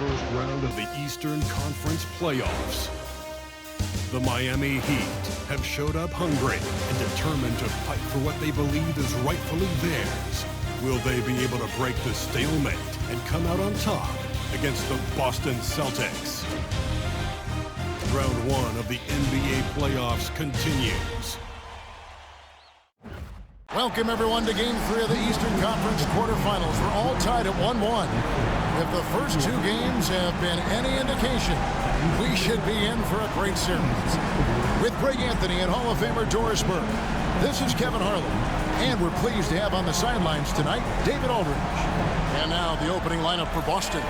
first round of the Eastern Conference playoffs. The Miami Heat have showed up hungry and determined to fight for what they believe is rightfully theirs. Will they be able to break the stalemate and come out on top against the Boston Celtics? Round one of the NBA playoffs continues. Welcome, everyone, to Game 3 of the Eastern Conference quarterfinals. We're all tied at 1-1. If the first two games have been any indication, we should be in for a great series. With Greg Anthony and Hall of Famer Doris Burke, this is Kevin Harlan. And we're pleased to have on the sidelines tonight, David Aldridge. And now the opening lineup for Boston.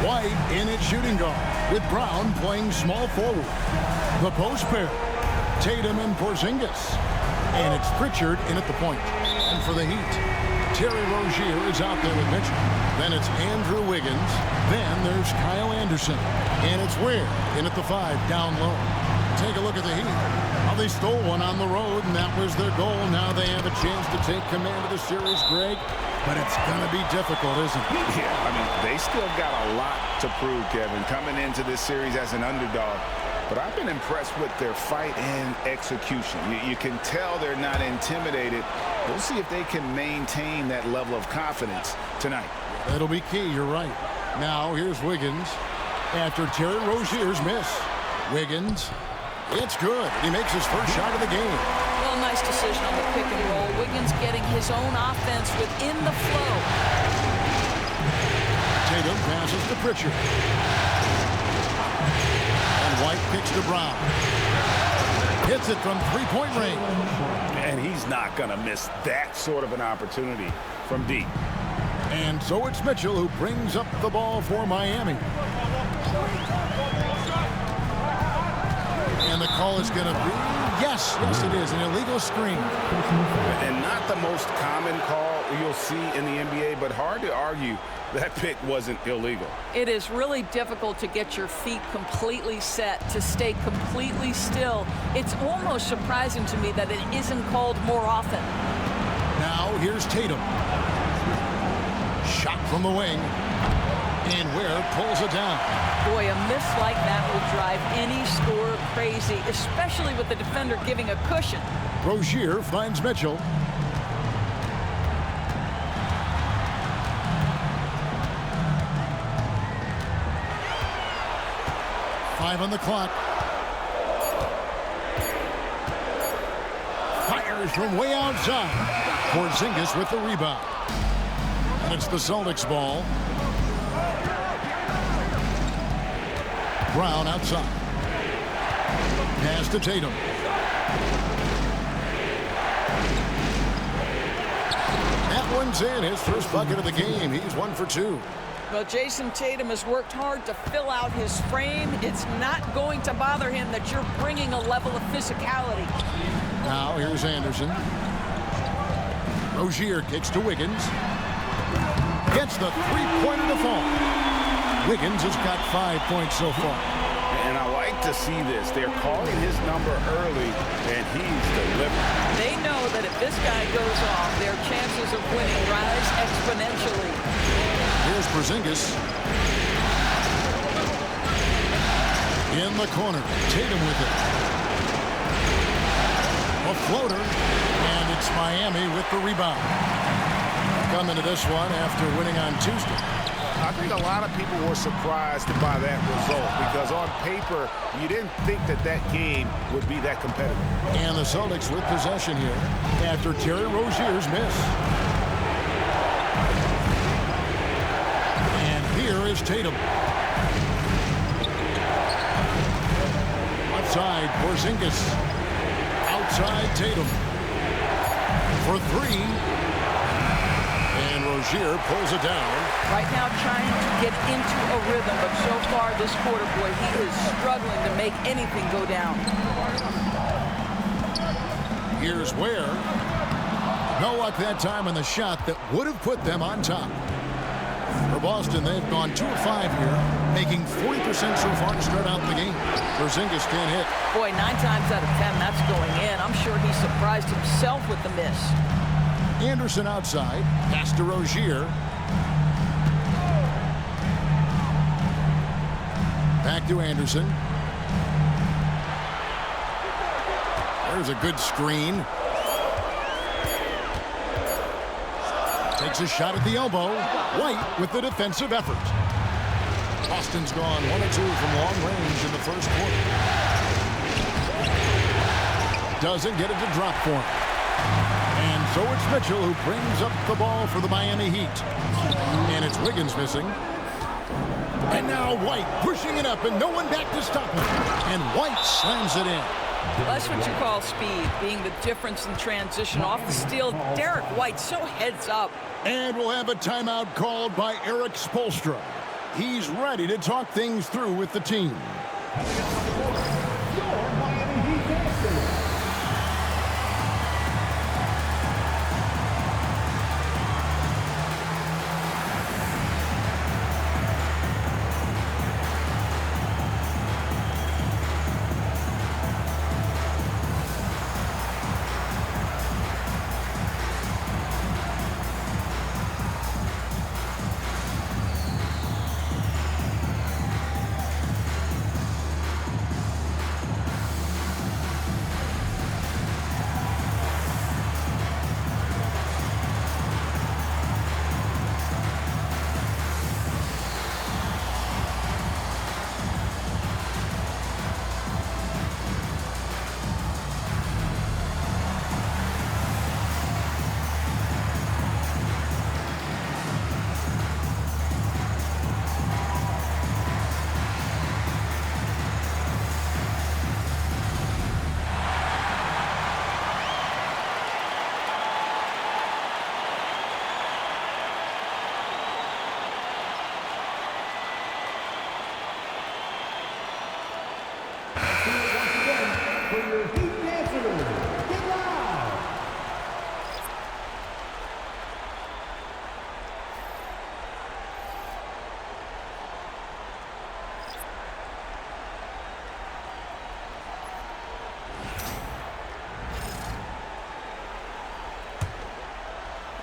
White in at shooting guard, with Brown playing small forward. The post pair, Tatum and Porzingis. And it's Pritchard in at the point. And for the Heat, Terry Rozier is out there with Mitchell. Then it's Andrew Wiggins. Then there's Kyle Anderson. And it's Ware in at the 5 down low. Take a look at the Heat. Well, they stole one on the road, and that was their goal. Now they have a chance to take command of the series, Greg. But it's going to be difficult, isn't it? Yeah, I mean, they still got a lot to prove, Kevin, coming into this series as an underdog. But I've been impressed with their fight and execution. You can tell they're not intimidated. We'll see if they can maintain that level of confidence tonight. That'll be key, you're right. Now, here's Wiggins after Terry Rozier's miss. Wiggins, it's good. He makes his first shot of the game. Well, nice decision on the pick and roll. Wiggins getting his own offense within the flow. Tatum passes to Pritchard. White kicks to Brown. Hits it from three-point range. And he's not going to miss that sort of an opportunity from deep. And so it's Mitchell who brings up the ball for Miami. And the call is going to be, yes, it is, an illegal screen. And not the most common call you'll see in the NBA, but hard to argue that pick wasn't illegal. It is really difficult to get your feet completely set, to stay completely still. It's almost surprising to me that it isn't called more often. Now here's Tatum. Shot from the wing. And Ware pulls it down. Boy, a miss like that will drive any scorer crazy, especially with the defender giving a cushion. Rozier finds Mitchell. Five on the clock. Fires from way outside. Porzingis with the rebound. And it's the Celtics ball. Brown outside. Pass to Tatum. That one's in. His first bucket of the game. He's 1 for 2. Well, Jason Tatum has worked hard to fill out his frame. It's not going to bother him that you're bringing a level of physicality. Now here's Anderson. Rozier kicks to Wiggins. Gets the three-pointer to fall. Wiggins has got 5 points so far. And I like to see this. They're calling his number early, and he's delivering. They know that if this guy goes off, their chances of winning rise exponentially. Here's Porzingis. In the corner. Tatum with it. A floater. And it's Miami with the rebound. Coming to this one after winning on Tuesday. I think a lot of people were surprised by that result because on paper, you didn't think that that game would be that competitive. And the Celtics with possession here after Terry Rozier's miss. And here is Tatum. Outside, Porzingis. Outside, Tatum. For three. And Rozier pulls it down. Right now trying to get into a rhythm, but so far this quarter, boy, he is struggling to make anything go down. Here's Ware. No luck that time on the shot that would have put them on top. For Boston, they've gone 2 of 5 here, making 40% so far to start out the game. Porzingis can't hit. Boy, 9 times out of 10, that's going in. I'm sure he surprised himself with the miss. Anderson outside. Pass to Rozier. Back to Anderson. There's a good screen. Takes a shot at the elbow. White with the defensive effort. Boston's gone 1-2 from long range in the first quarter. Doesn't get it to drop for him. And so it's Mitchell who brings up the ball for the Miami Heat. And it's Wiggins missing. And now White pushing it up and no one back to stop him. And White slams it in. That's what you call speed, being the difference in transition. Off the steal, Derek White so heads up. And we'll have a timeout called by Eric Spoelstra. He's ready to talk things through with the team.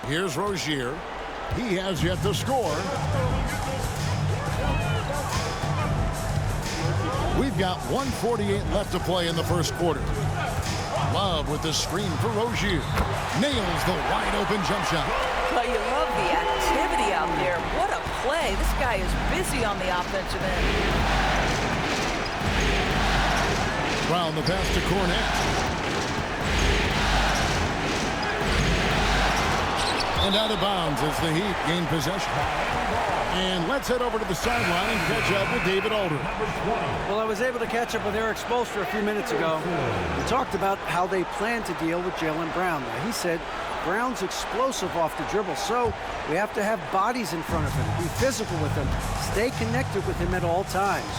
Here's Rozier. He has yet to score. We've got 1:48 left to play in the first quarter. Love with the screen for Rozier. Nails the wide open jump shot. Well, you love the activity out there. What a play. This guy is busy on the offensive end. Brown the pass to Cornette. And out of bounds as the Heat gain possession. And let's head over to the sideline and catch up with David Aldridge. Well, I was able to catch up with Eric Spoelstra a few minutes ago. We talked about how they plan to deal with Jaylen Brown. Now, he said Brown's explosive off the dribble, so we have to have bodies in front of him, be physical with him, stay connected with him at all times.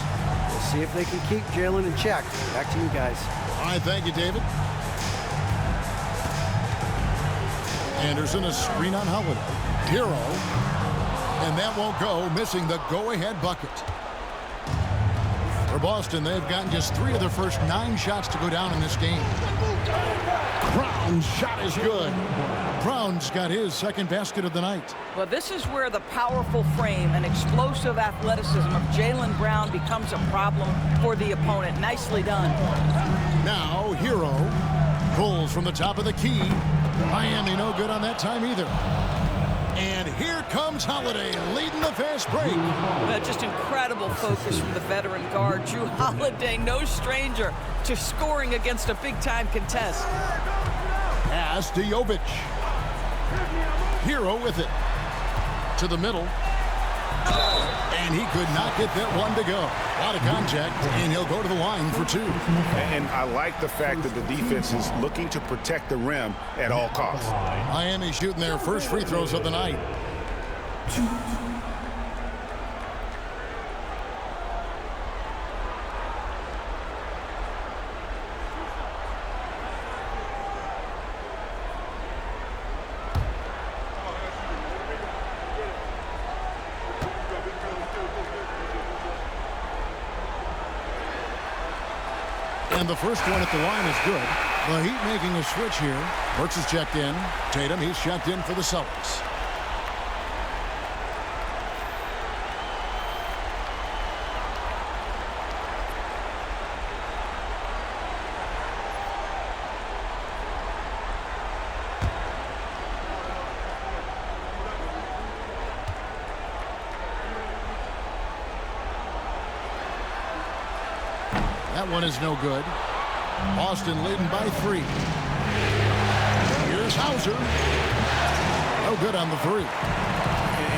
We'll see if they can keep Jaylen in check. Back to you guys. All right, thank you, David. Anderson, a screen on Holiday. Hero. And that won't go, missing the go-ahead bucket. For Boston, they've gotten just 3 of their first 9 shots to go down in this game. Brown's shot is good. Brown's got his second basket of the night. Well, this is where the powerful frame and explosive athleticism of Jaylen Brown becomes a problem for the opponent. Nicely done. Now, Hero pulls from the top of the key. Miami no good on that time either. And here comes Holiday leading the fast break. Just incredible focus from the veteran guard. Drew Holiday, no stranger to scoring against a big-time contest. Pass to Jovic. Hero with it. To the middle. And he could not get that one to go. A lot of contact, and he'll go to the line for 2. And I like the fact that the defense is looking to protect the rim at all costs. Miami shooting their first free throws of the night. And the first one at the line is good. The Heat making a switch here. Burks is checked in. Tatum, he's checked in for the Celtics. That one is no good. Boston leading by 3. Here's Hauser. No good on the 3.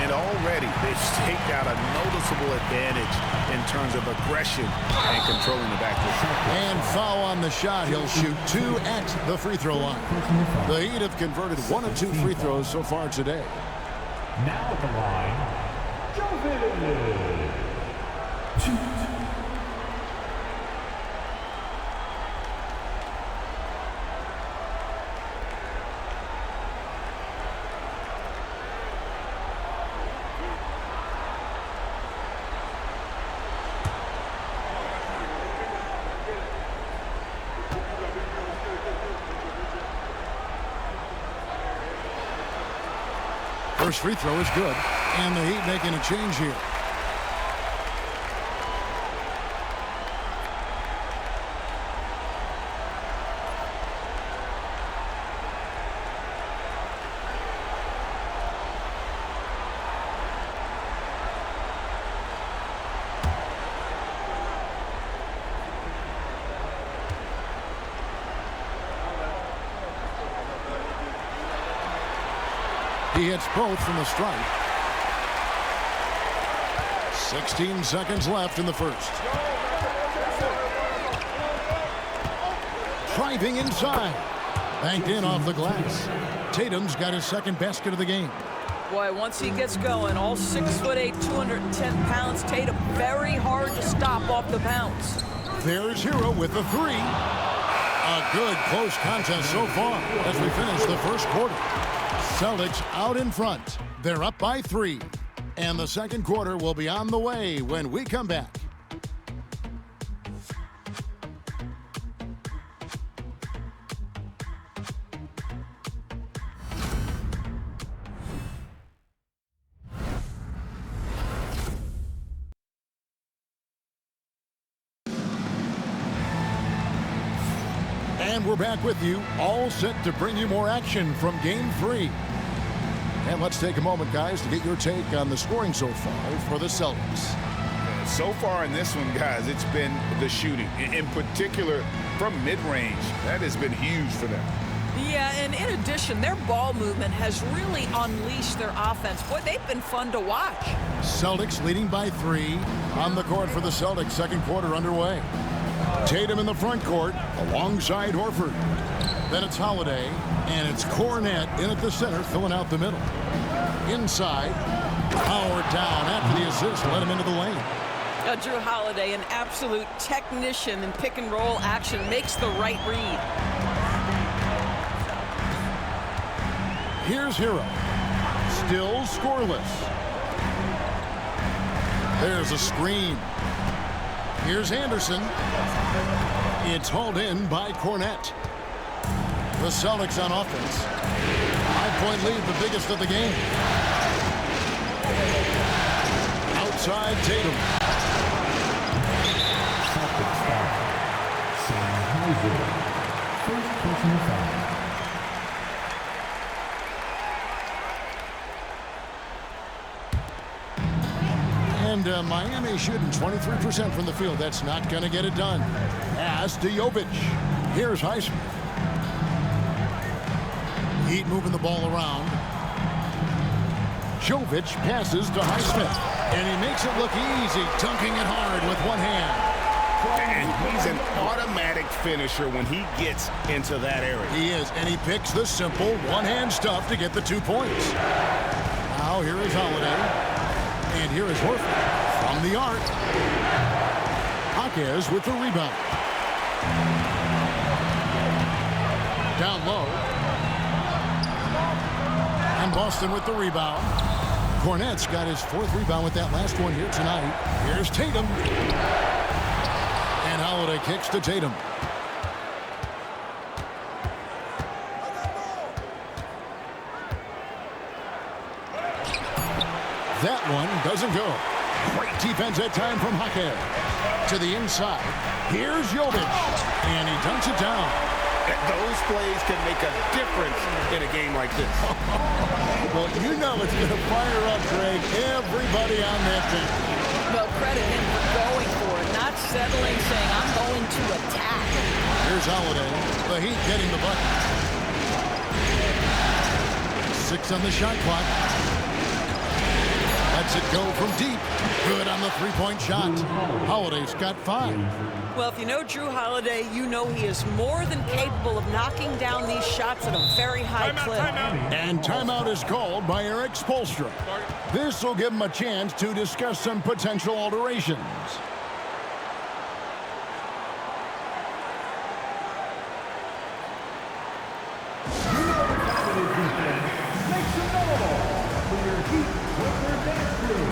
And already they've staked out a noticeable advantage in terms of aggression and controlling the backcourt. And foul on the shot. He'll shoot 2 at the free throw line. The Heat have converted 1 of 2 free throws so far today. Now at the line, Jovic. First free throw is good, and the Heat making a change here. He hits both from the strike. 16 seconds left in the first. Driving inside. Banked in off the glass. Tatum's got his second basket of the game. Boy, once he gets going, all 6'8", 210 pounds, Tatum, very hard to stop off the bounce. There's Hero with the 3. A good close contest so far as we finish the first quarter. Celtics out in front. They're up by 3. And the second quarter will be on the way when we come back. And we're back with you, all set to bring you more action from Game 3. And let's take a moment, guys, to get your take on the scoring so far for the Celtics. So far in this one, guys, it's been the shooting. In particular, from mid-range. That has been huge for them. Yeah, and in addition, their ball movement has really unleashed their offense. Boy, they've been fun to watch. Celtics leading by 3 on the court for the Celtics. Second quarter underway. Tatum in the front court alongside Horford. Then it's Holiday, and it's Cornet in at the center, filling out the middle. Inside, Howard down after the assist, let him into the lane. Drew Holiday, an absolute technician in pick-and-roll action, makes the right read. Here's Hero. Still scoreless. There's a screen. Here's Anderson. It's hauled in by Cornet. The Celtics on offense. 5-point lead, the biggest of the game. Outside Tatum. Celtics foul. First personal foul. And Miami shooting 23% from the field. That's not going to get it done. Pass to Jovic. Here's Highsmith. Heat moving the ball around. Jovic passes to Highsmith. And he makes it look easy, dunking it hard with one hand. And he's an automatic finisher when he gets into that area. He is, and he picks the simple one-hand stuff to get the 2 points. Now here is Holiday. And here is Horford from the arc. Jaquez with the rebound. Down low. And Boston with the rebound. Cornet's got his 4th rebound with that last one here tonight. Here's Tatum. And Holiday kicks to Tatum. That one doesn't go. Great defense that time from Jaquez. To the inside. Here's Jovic. And he dunks it down. Those plays can make a difference in a game like this. Well, you know it's going to fire up, Greg. Everybody on that team. Well, credit him for going for it, not not settling, saying, I'm going to attack. Here's Holiday. The Heat getting the bucket. 6 on the shot clock. Lets it go from deep. Good on the three-point shot. Holiday's got 5. Well, if you know Drew Holiday, you know he is more than capable of knocking down these shots at a very high clip. And timeout is called by Eric Spoelstra. This will give him a chance to discuss some potential alterations. Make some notable for your Heat with their dance crew.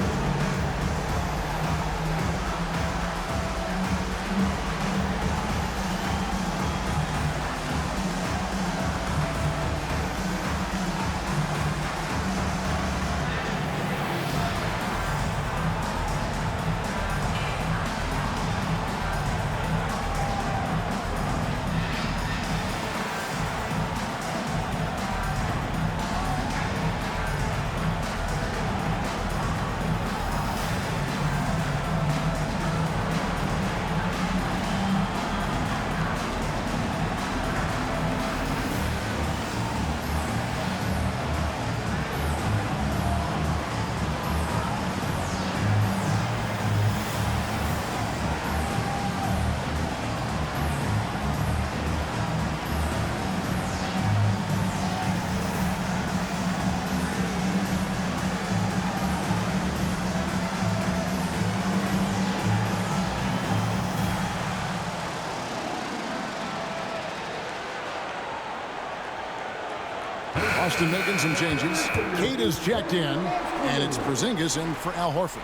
Austin making some changes. Kate is checked in, and it's Porzingis in for Al Horford.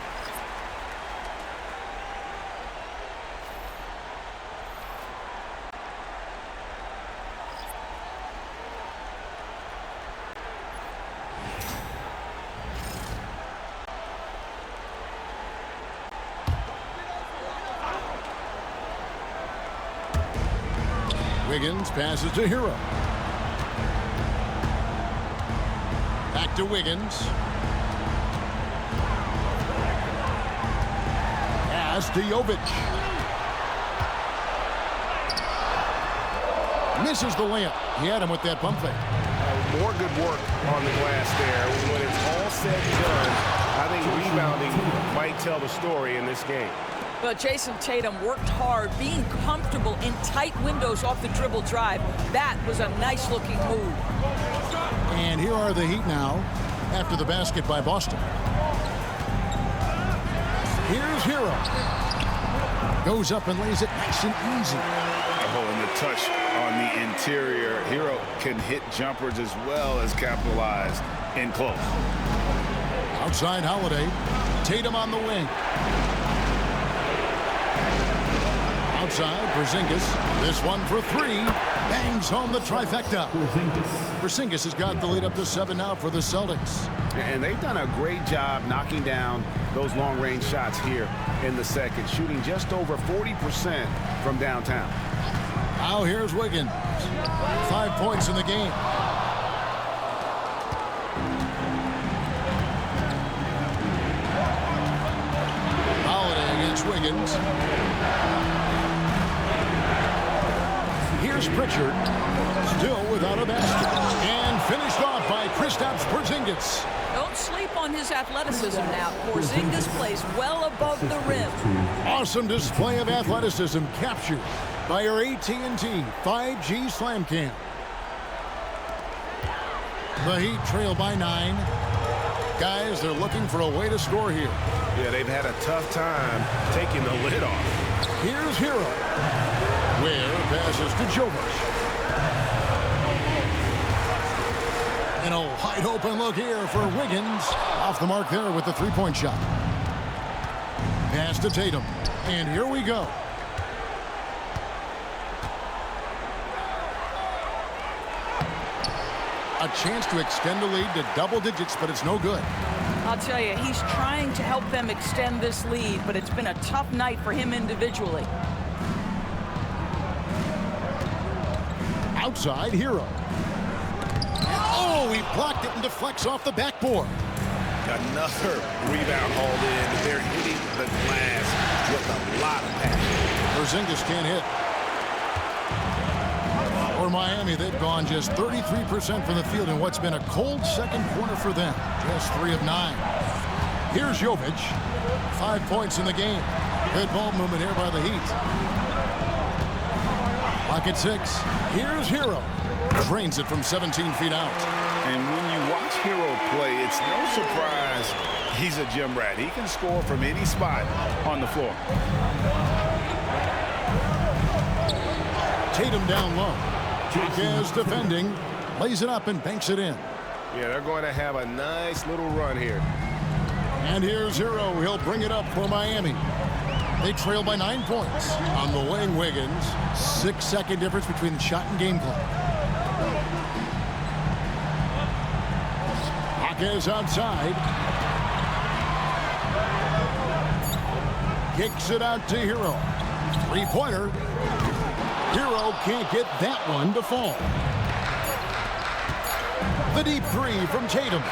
Wiggins passes to Hero. Back to Wiggins. Pass to Jovic. Misses the layup. He had him with that pump fake. More good work on the glass there. When it's all said and done, I think rebounding might tell the story in this game. But Jason Tatum worked hard, being comfortable in tight windows off the dribble drive. That was a nice-looking move. And here are the Heat now after the basket by Boston. Here's Hero. Goes up and lays it nice and easy. And the touch on the interior. Hero can hit jumpers as well as capitalize in close. Outside Holiday. Tatum on the wing. Outside, Porzingis. This one for 3. Bangs home the trifecta. Porzingis has got the lead up to 7 now for the Celtics. And they've done a great job knocking down those long-range shots here in the second, shooting just over 40% from downtown. Now here's Wiggins. 5 points in the game. Holiday against Wiggins. Here's Pritchard, still without a basket, and finished off by Kristaps Porzingis. Don't sleep on his athleticism now. Porzingis plays well above the rim. Awesome display of athleticism captured by our AT&T 5G Slam Cam. The Heat trail by 9. Guys, they're looking for a way to score here. Yeah, they've had a tough time taking the lid off. Here's Hero. Ware passes to Jovic. And a wide open look here for Wiggins. Off the mark there with the three-point shot. Pass to Tatum. And here we go. A chance to extend the lead to double digits, but it's no good. I'll tell you, he's trying to help them extend this lead, but it's been a tough night for him individually. Outside, Hero. Oh, he blocked it and deflects off the backboard. Another rebound hauled in. They're hitting the glass with a lot of passion. Porzingis can't hit. For Miami, they've gone just 33% from the field in what's been a cold second quarter for them. Just 3 of 9. Here's Jovic. 5 points in the game. Good ball movement here by the Heat. Clock at 6. Here's Hero. Drains it from 17 feet out. And when you watch Hero play, it's no surprise he's a gym rat. He can score from any spot on the floor. Tatum down low. Is defending. Lays it up and banks it in. Yeah, they're going to have a nice little run here. And here's Hero. He'll bring it up for Miami. They trail by 9 points. On the wing, Wiggins. 6-second difference between the shot and game clock. Is outside. Kicks it out to Hero. 3-pointer. Hero can't get that one to fall. The deep 3 from Tatum.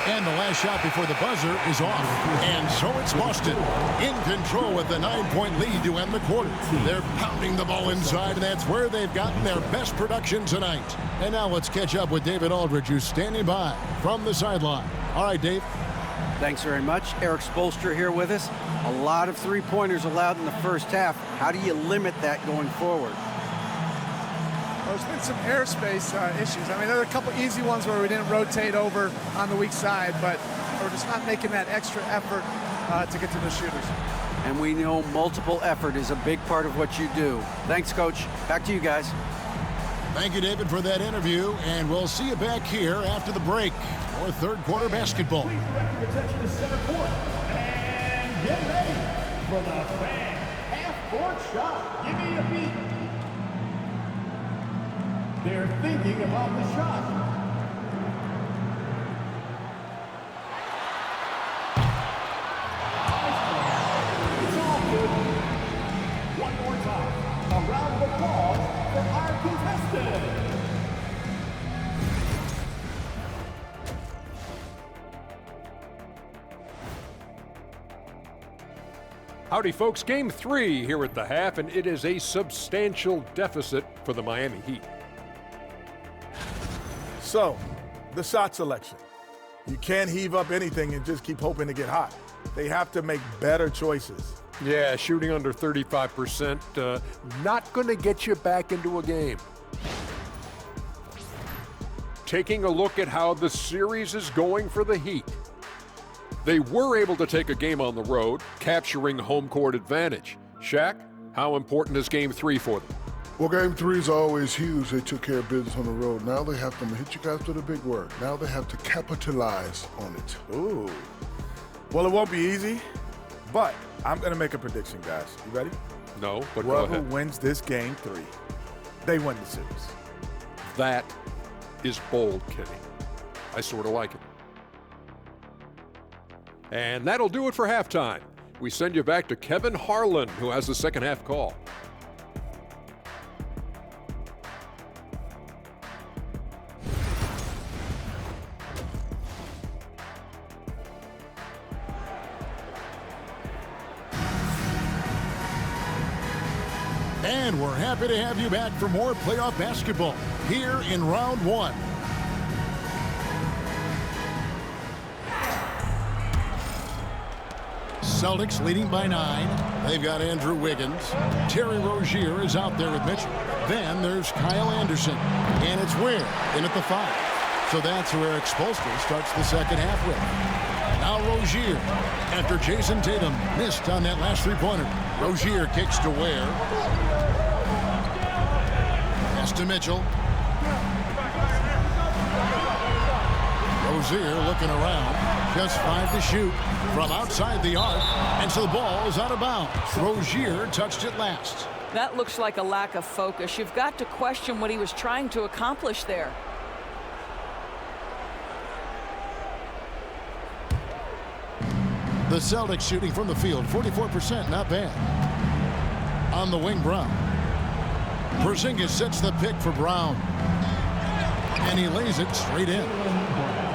And the last shot before the buzzer is off. And so it's Boston in control with the 9-point lead to end the quarter. They're pounding the ball inside, and that's where they've gotten their best production tonight. And now let's catch up with David Aldridge, who's standing by from the sideline. All right, Dave. Thanks very much. Eric Spoelstra here with us. A lot of three-pointers allowed in the first half. How do you limit that going forward? There's been some airspace issues. I mean, there are a couple easy ones where we didn't rotate over on the weak side, but we're just not making that extra effort to get to the shooters. And we know multiple effort is a big part of what you do. Thanks, Coach. Back to you guys. Thank you, David, for that interview, and we'll see you back here after the break for third quarter basketball. Please direct your attention to center court and get ready for the fan half-court shot. Give me a beat. They're thinking about the shot. It's all good. One more time. A round of applause for our contestant. Howdy, folks. Game 3 here at the half, and it is a substantial deficit for the Miami Heat. So, the shot selection. You can't heave up anything and just keep hoping to get hot. They have to make better choices. Yeah, shooting under 35%, not going to get you back into a game. Taking a look at how the series is going for the Heat. They were able to take a game on the road, capturing home court advantage. Shaq, how important is Game 3 for them? Well, Game 3 is always huge. They took care of business on the road. Now they have to hit you guys with a big word. Now they have to capitalize on it. Ooh. Well, it won't be easy, but I'm going to make a prediction, guys. You ready? No, but whoever go ahead. wins this Game 3, they win the series. That is bold, Kenny. I sort of like it. And that'll do it for halftime. We send you back to Kevin Harlan, who has the second half call. And we're happy to have you back for more playoff basketball here in round 1. Celtics leading by 9. They've got Andrew Wiggins. Terry Rozier is out there with Mitchell. Then there's Kyle Anderson. And it's Ware in at the 5. So that's who Eric Spoelstra starts the second half with. Now Rozier, after Jason Tatum missed on that last three-pointer. Rozier kicks to Ware. Pass to Mitchell. Rozier looking around. Just 5 to shoot from outside the arc. And so the ball is out of bounds. Rozier touched it last. That looks like a lack of focus. You've got to question what he was trying to accomplish there. The Celtics shooting from the field, 44%, not bad. On the wing, Brown. Porzingis sets the pick for Brown. And he lays it straight in.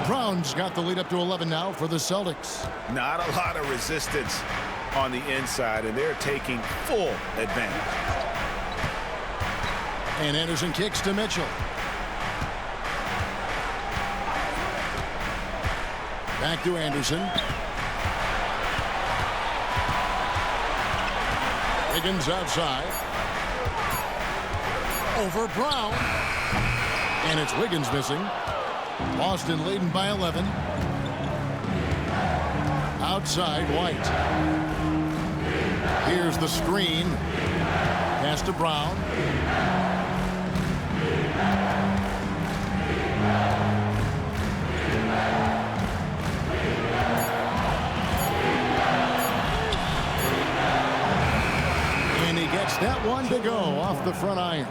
Brown's got the lead up to 11 now for the Celtics. Not a lot of resistance on the inside, and they're taking full advantage. And Anderson kicks to Mitchell. Back to Anderson. Wiggins outside. Over Brown. And it's Wiggins missing. Boston leading by 11. Outside, White. Here's the screen. Pass to Brown. And he gets that one to go off the front iron.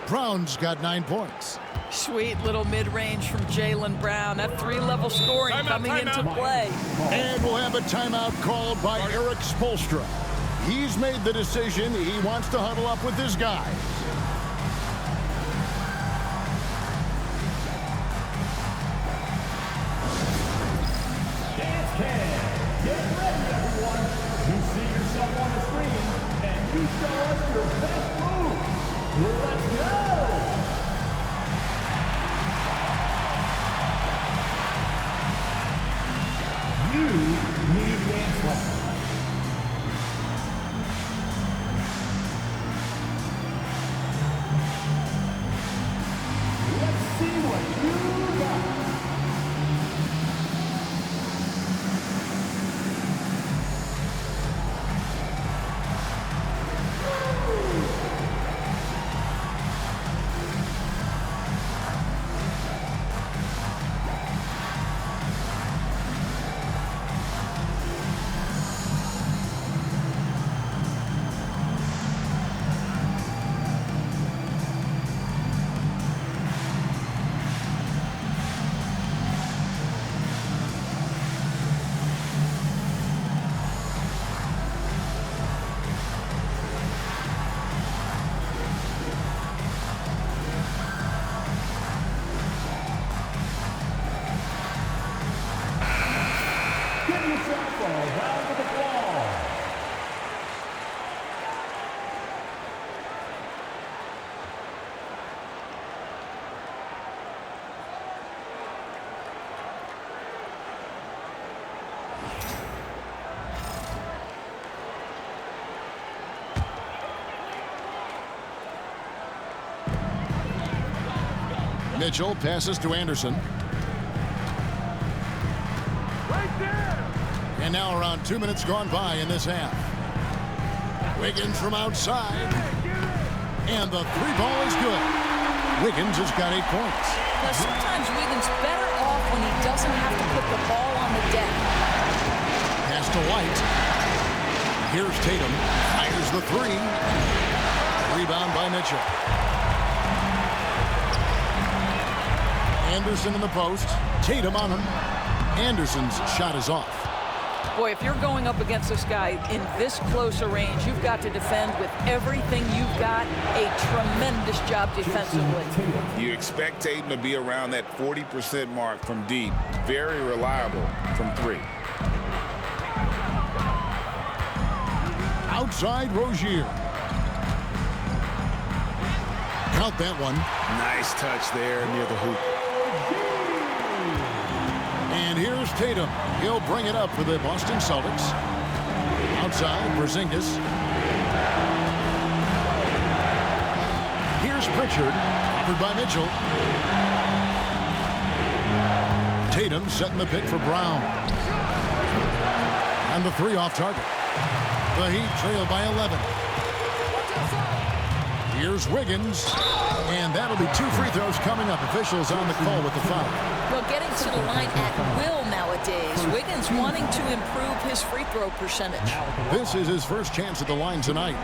Brown's got 9 points. Sweet little mid-range from Jaylen Brown. That 3-level scoring coming into play. And we'll have a timeout called by Eric Spoelstra. He's made the decision. He wants to huddle up with his guys. Dance Cam. Get ready, everyone. You see yourself on the screen, and you show us your best move. Let's go. You need a dance lesson. Let's see what you got. Give yourself a round of applause. Mitchell passes to Anderson. And now around 2 minutes gone by in this half. Wiggins from outside. And the 3-ball is good. Wiggins has got 8 points. Now, sometimes Wiggins better off when he doesn't have to put the ball on the deck. Pass to White. Here's Tatum. Fires the 3. Rebound by Mitchell. Anderson in the post. Tatum on him. Anderson's shot is off. Boy, if you're going up against this guy in this close a range, you've got to defend with everything you've got. A tremendous job defensively. You expect Tatum to be around that 40% mark from deep. Very reliable from 3. Outside Rozier. Count that one. Nice touch there near the hoop. And here's Tatum. He'll bring it up for the Boston Celtics. Outside, Porzingis. Here's Pritchard, offered by Mitchell. Tatum setting the pick for Brown. And the 3 off target. The Heat trail by 11. Here's Wiggins. And that'll be 2 free throws coming up. Officials on the call with the foul. Well, getting to the line at will nowadays. Wiggins wanting to improve his free throw percentage. This is his first chance at the line tonight.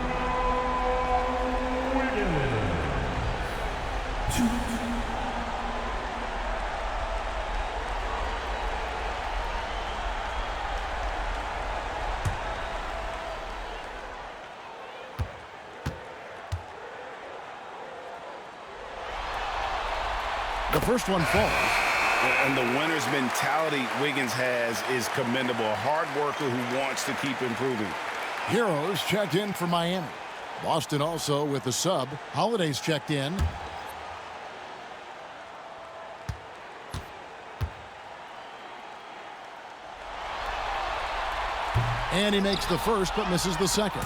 The first one falls. And the winner's mentality Wiggins has is commendable. A hard worker who wants to keep improving. Heroes checked in for Miami. Boston also with the sub. Holiday's checked in. And he makes the first but misses the second.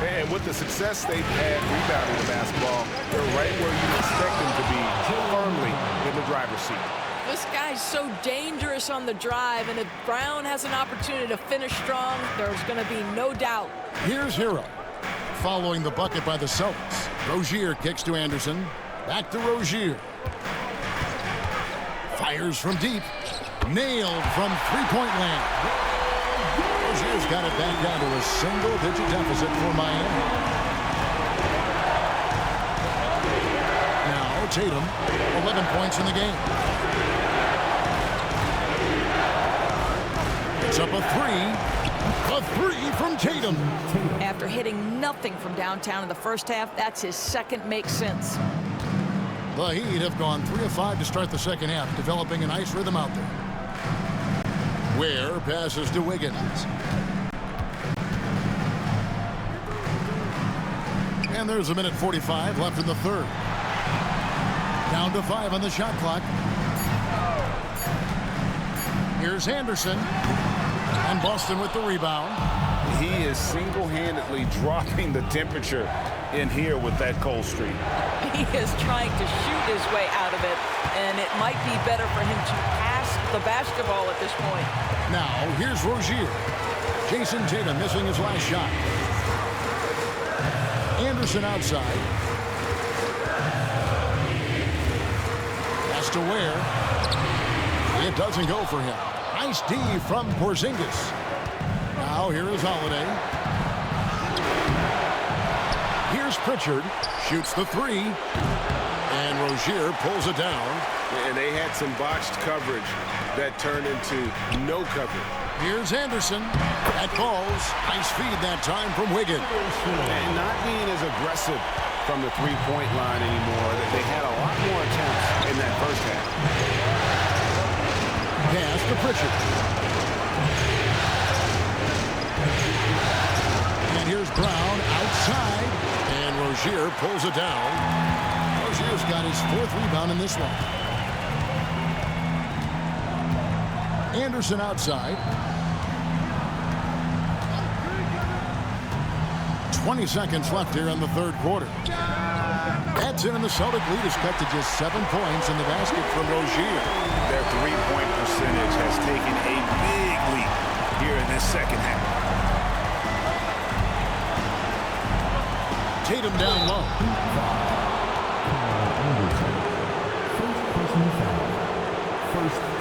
And with the success they've had rebounding the basketball, they're right where you expect them to be, firmly in the driver's seat. This guy's so dangerous on the drive, and if Brown has an opportunity to finish strong, there's going to be no doubt. Here's Hero. Following the bucket by the Celtics. Rozier kicks to Anderson. Back to Rozier. Fires from deep. Nailed from three-point land. Rozier's got it back down to a single-digit deficit for Miami. Now Tatum, 11 points in the game. It's up a three. A three from Tatum. After hitting nothing from downtown in the first half, that's his second make since. The Heat have gone 3 of 5 to start the second half, developing a nice rhythm out there. Ware passes to Wiggins. And there's a minute 45 left in the third. Down to 5 on the shot clock. Here's Anderson. And Boston with the rebound. He is single-handedly dropping the temperature in here with that cold streak. He is trying to shoot his way out of it, and it might be better for him to pass the basketball at this point. Now, here's Rozier. Jason Tatum missing his last shot. Anderson outside. Pass to Ware. It doesn't go for him. Nice D from Porzingis. Now here is Holiday. Here's Pritchard. Shoots the three. And Rozier pulls it down. And they had some botched coverage that turned into no coverage. Here's Anderson. That falls. Nice feed that time from Wiggins. And not being as aggressive from the three-point line anymore. They had a lot more attempts in that first half. Pass to Pritchard. And here's Brown outside. And Rozier pulls it down. Rozier's got his 4th rebound in this one. Anderson outside. 20 seconds left here in the third quarter. That's in, and the Celtic lead is cut to just 7 points in the basket from Rozier. Their three-point percentage has taken a big leap here in this second half. Tatum down low.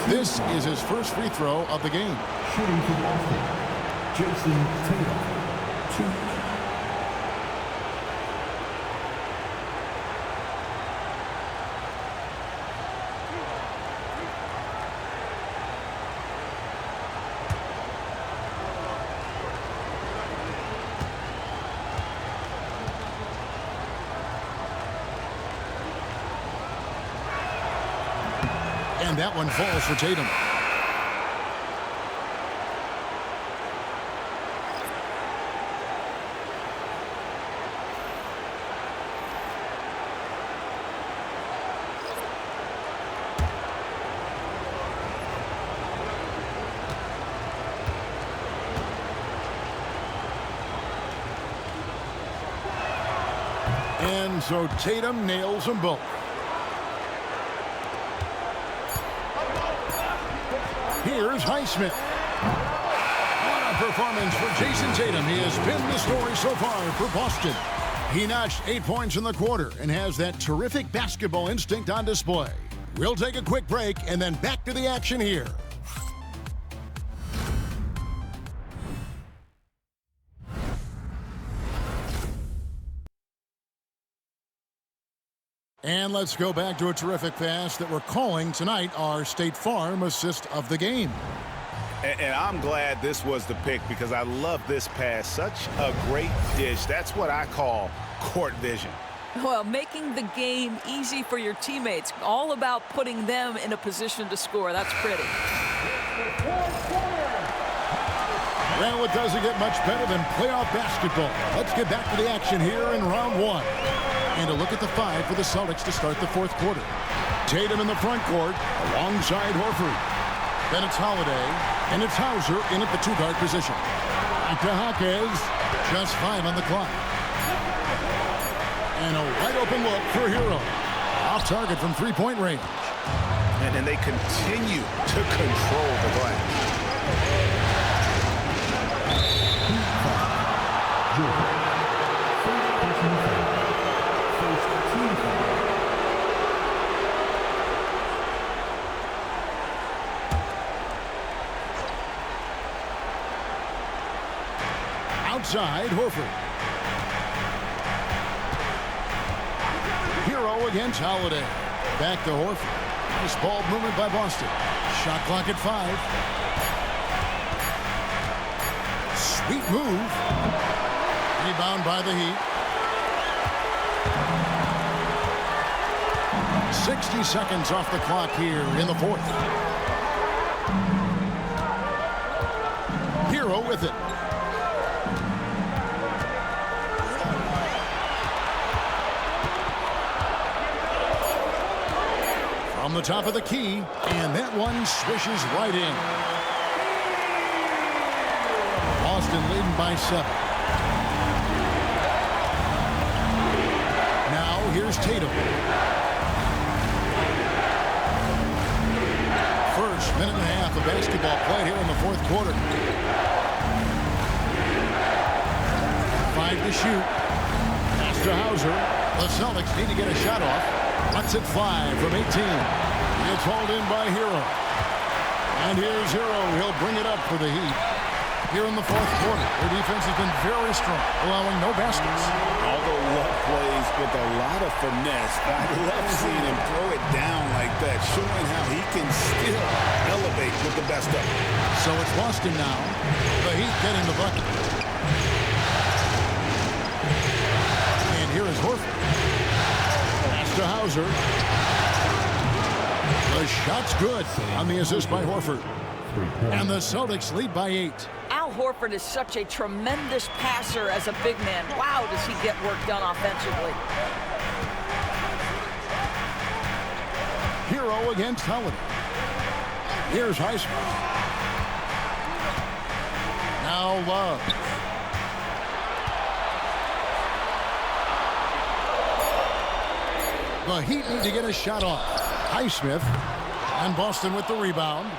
This is his first free throw of the game. Shooting for Boston, Jason Tatum, 2. And that one falls for Tatum. And so Tatum nails them both. Here's Highsmith. What a performance for Jason Tatum. He has been the story so far for Boston. He notched 8 points in the quarter and has that terrific basketball instinct on display. We'll take a quick break and then back to the action here. And let's go back to a terrific pass that we're calling tonight our State Farm assist of the game. And I'm glad this was the pick because I love this pass. Such a great dish. That's what I call court vision. Well, making the game easy for your teammates. All about putting them in a position to score. That's pretty. Well, it doesn't get much better than playoff basketball. Let's get back to the action here in round one. And a look at the five for the Celtics to start the fourth quarter. Tatum in the front court alongside Horford. Then it's Holiday, and it's Hauser in at the two-guard position. Back to Jaquez, just 5 on the clock. And a wide-open look for Hero. Off target from three-point range. And then they continue to control the glass. Outside, Horford. Hero against Holiday. Back to Horford. This ball movement by Boston. Shot clock at 5. Sweet move. Rebound by the Heat. 60 seconds off the clock here in the fourth. Hero with it. From the top of the key, and that one swishes right in. Boston leading by 7. Now here's Tatum. First minute and a half of basketball played here in the fourth quarter. 5 to shoot. Pass to Hauser. The Celtics need to get a shot off. That's at 5 from 18. It's hauled in by Hero. And here's Hero. He'll bring it up for the Heat. Here in the fourth quarter, their defense has been very strong, allowing no baskets. Although Love plays with a lot of finesse, I love seeing him throw it down like that, showing how he can still elevate with the best of it. So it's Boston now. The Heat getting the bucket. And here is Horford. Pass to Hauser. The shot's good on the assist by Horford. And the Celtics lead by 8. Al Horford is such a tremendous passer as a big man. Wow, does he get work done offensively. Hero against Holiday. Here's Highsmith. Now Love. The Heat need to get a shot off. Highsmith and Boston with the rebound.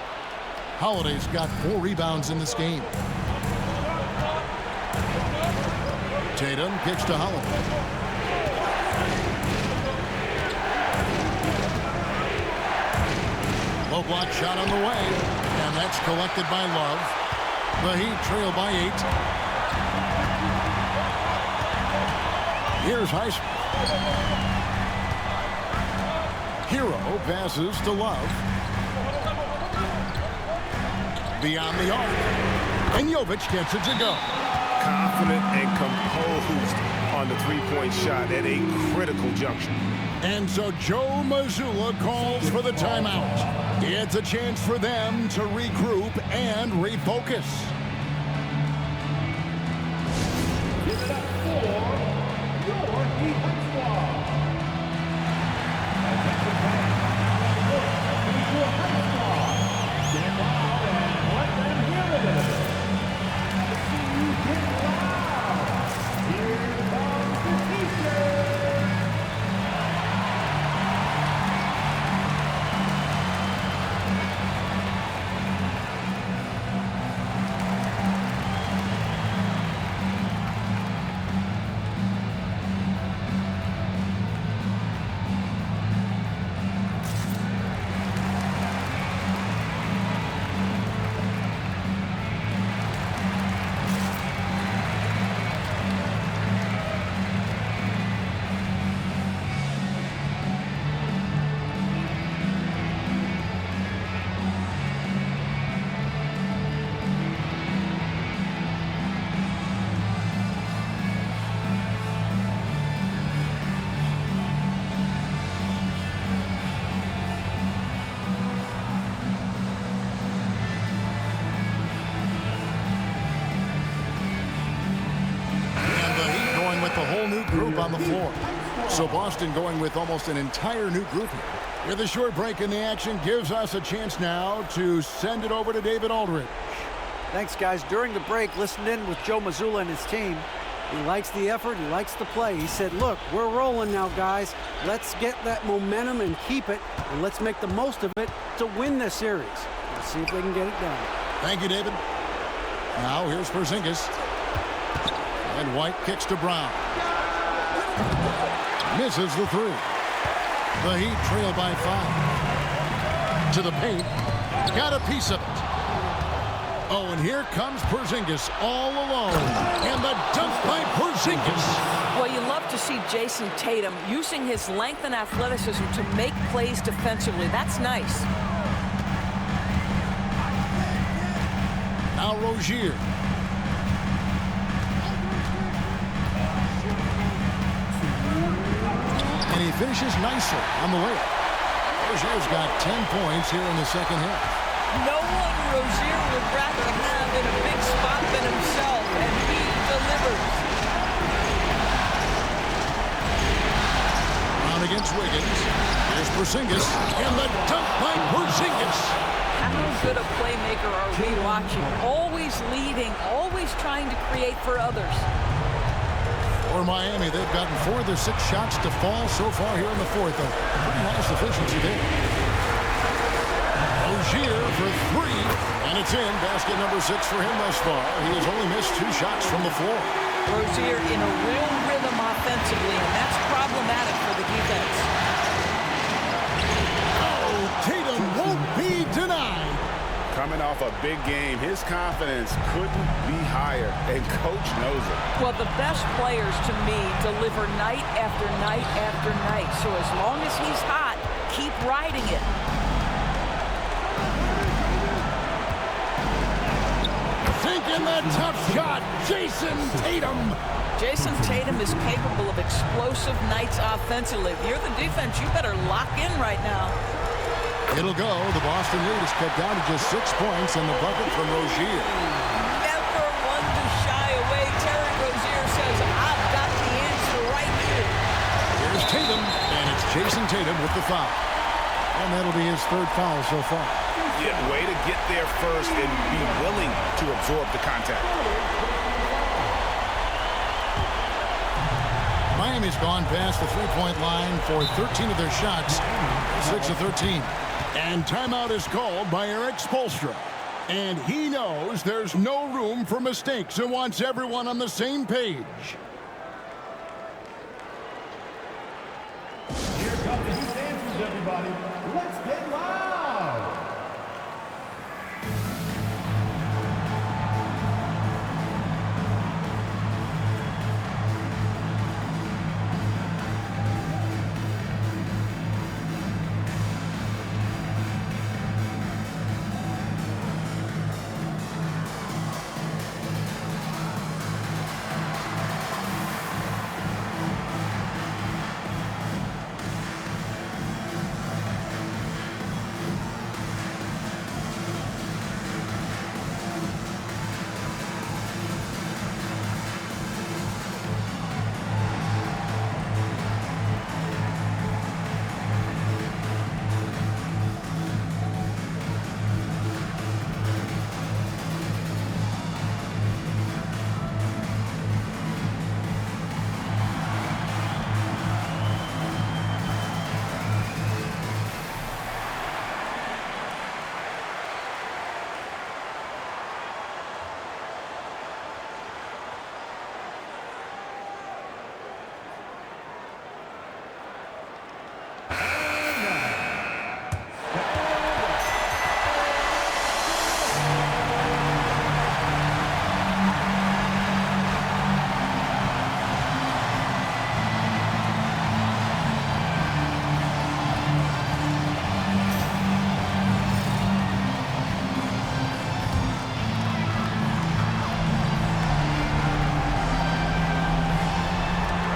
Holiday's got 4 rebounds in this game. Tatum kicks to Holiday. Low block shot on the way, and that's collected by Love. The Heat trail by 8. Here's Highsmith. Hero passes to Love. Beyond the arc. And Jovic gets it to go. Confident and composed on the three-point shot at a critical juncture. And so Joe Mazzulla calls for the timeout. It's a chance for them to regroup and refocus. Give it up for your defense squad. Stand loud and let them hear it. See you get loud. Here comes the teacher. new group on the floor. So Boston going with almost an entire new group here. With a short break in the action gives us a chance now to send it over to David Aldridge. Thanks, guys. During the break, listened in with Joe Mazzulla and his team. He likes the effort. He likes the play. He said, look, we're rolling now, guys. Let's get that momentum and keep it, and let's make the most of it to win this series. Let's see if they can get it done. Thank you, David. Now here's Porzingis. And White kicks to Brown. Misses the three. The Heat trail by 5. To the paint. Got a piece of it. Oh, and here comes Porzingis all alone. And the dunk by Porzingis. Well, you love to see Jason Tatum using his length and athleticism to make plays defensively. That's nice. Now Rozier. And he finishes nicely on the layup. Rozier's got 10 points here in the second half. No one Rozier would rather have in a big spot than himself, and he delivers. Brown against Wiggins. Here's Porzingis, and the dunk by Porzingis. How good a playmaker are we watching? Always leading, always trying to create for others. For Miami, they've gotten 4 of their 6 shots to fall so far here in the fourth. A pretty nice efficiency there. Rozier for 3, and it's in. Basket number 6 for him thus far. He has only missed 2 shots from the floor. Rozier in a real rhythm offensively, and that's problematic for the defense. Oh, Tatum won't be denied. Coming off a big game, his confidence couldn't be higher, and Coach knows it. Well, the best players, to me, deliver night after night after night. So as long as he's hot, keep riding it. Thinking that tough shot, Jason Tatum. Jason Tatum is capable of explosive nights offensively. If you're the defense, you better lock in right now. It'll go. The Boston lead is cut down to just 6 points, and the bucket from Rozier. Never one to shy away. Terry Rozier says, I've got the answer right here. Here's Tatum, and it's Jason Tatum with the foul. And that'll be his 3rd foul so far. Yeah, way to get there first and be willing to absorb the contact. Miami's gone past the three-point line for 13 of their shots, 6 of 13. And timeout is called by Eric Spoelstra. And he knows there's no room for mistakes and wants everyone on the same page. Here come the Heat answers, everybody. Let's get loud.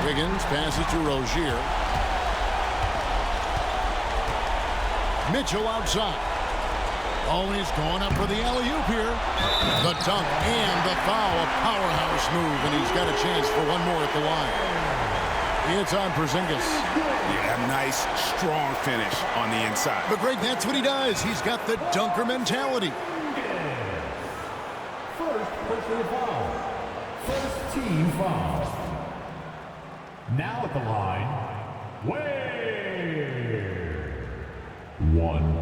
Wiggins passes to Rozier. Mitchell outside. Oh, and he's going up for the alley-oop here. The dunk and the foul, a powerhouse move, and he's got a chance for one more at the line. It's on Porzingis. Yeah, a nice, strong finish on the inside. But Greg, that's what he does. He's got the dunker mentality. First personal foul. First team foul. Now at the line, Wade. 1.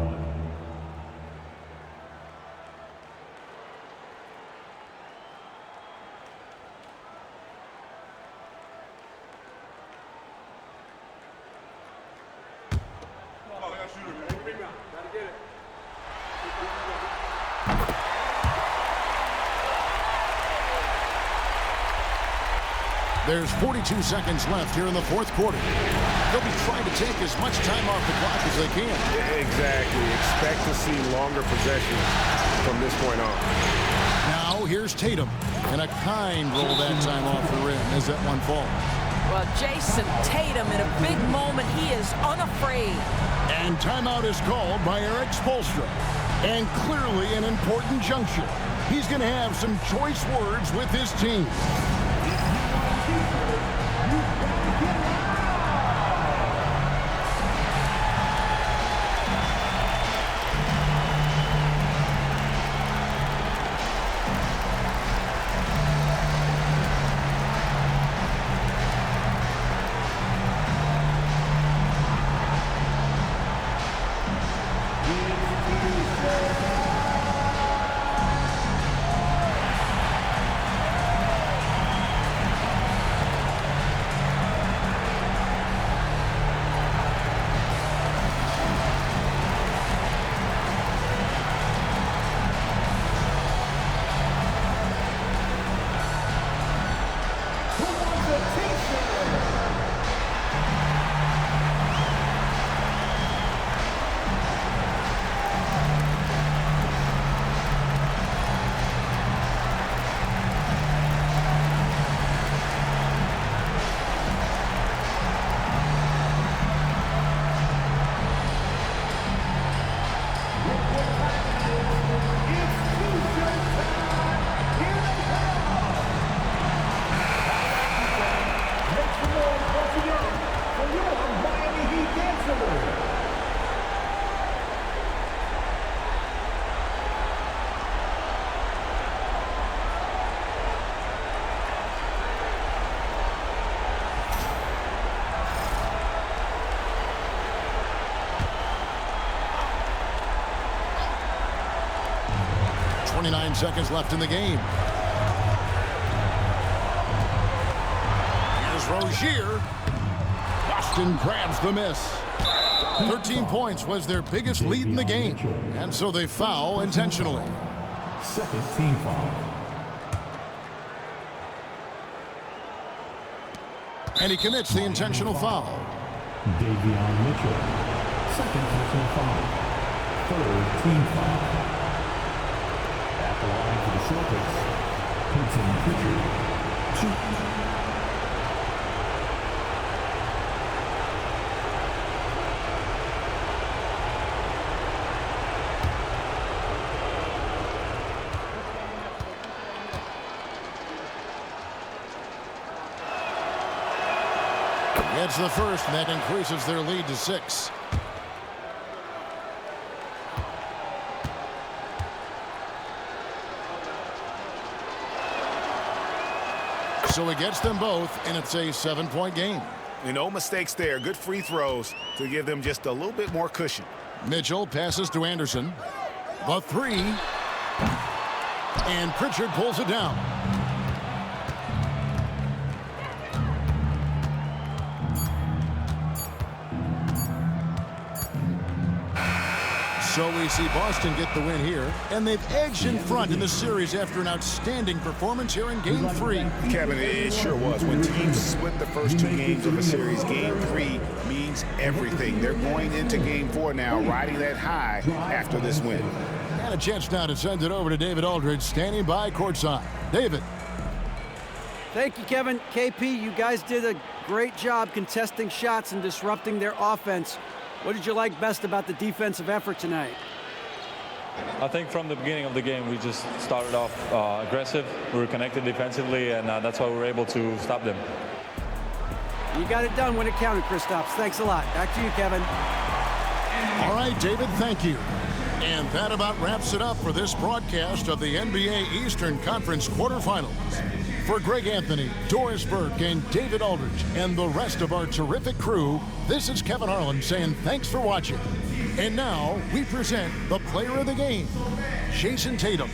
There's 42 seconds left here in the fourth quarter. They'll be trying to take as much time off the clock as they can. Exactly. Expect to see longer possessions from this point on. Now here's Tatum. And a kind roll that time off the rim as that one falls. Well, Jason Tatum, in a big moment, he is unafraid. And timeout is called by Eric Spoelstra. And clearly an important juncture. He's going to have some choice words with his team. Seconds left in the game. Here's Rozier. Boston grabs the miss. 13 points was their biggest lead in the game, and so they foul intentionally. Second team foul. And he commits the intentional foul. Davion Mitchell. Second personal foul. Third team foul. The line for the Celtics, Peyton Pritchard, 2. Gets the first, and that increases their lead to 6. So he gets them both, and it's a 7-point game. No mistakes there. Good free throws to give them just a little bit more cushion. Mitchell passes to Anderson. The 3. And Pritchard pulls it down. So we see Boston get the win here, and they've edged in front in the series after an outstanding performance here in Game 3. Kevin, it sure was. When teams split the first 2 games of a series, Game 3 means everything. They're going into Game 4 now, riding that high after this win. And a chance now to send it over to David Aldridge, standing by courtside. David. Thank you, Kevin. KP, you guys did a great job contesting shots and disrupting their offense. What did you like best about the defensive effort tonight? I think from the beginning of the game, we just started off aggressive. We were connected defensively, and that's why we were able to stop them. You got it done when it counted, Kristaps. Thanks a lot. Back to you, Kevin. All right, David, thank you. And that about wraps it up for this broadcast of the NBA Eastern Conference quarterfinals. For Greg Anthony, Doris Burke, and David Aldridge, and the rest of our terrific crew, this is Kevin Harlan saying thanks for watching. And now we present the player of the game, Jason Tatum.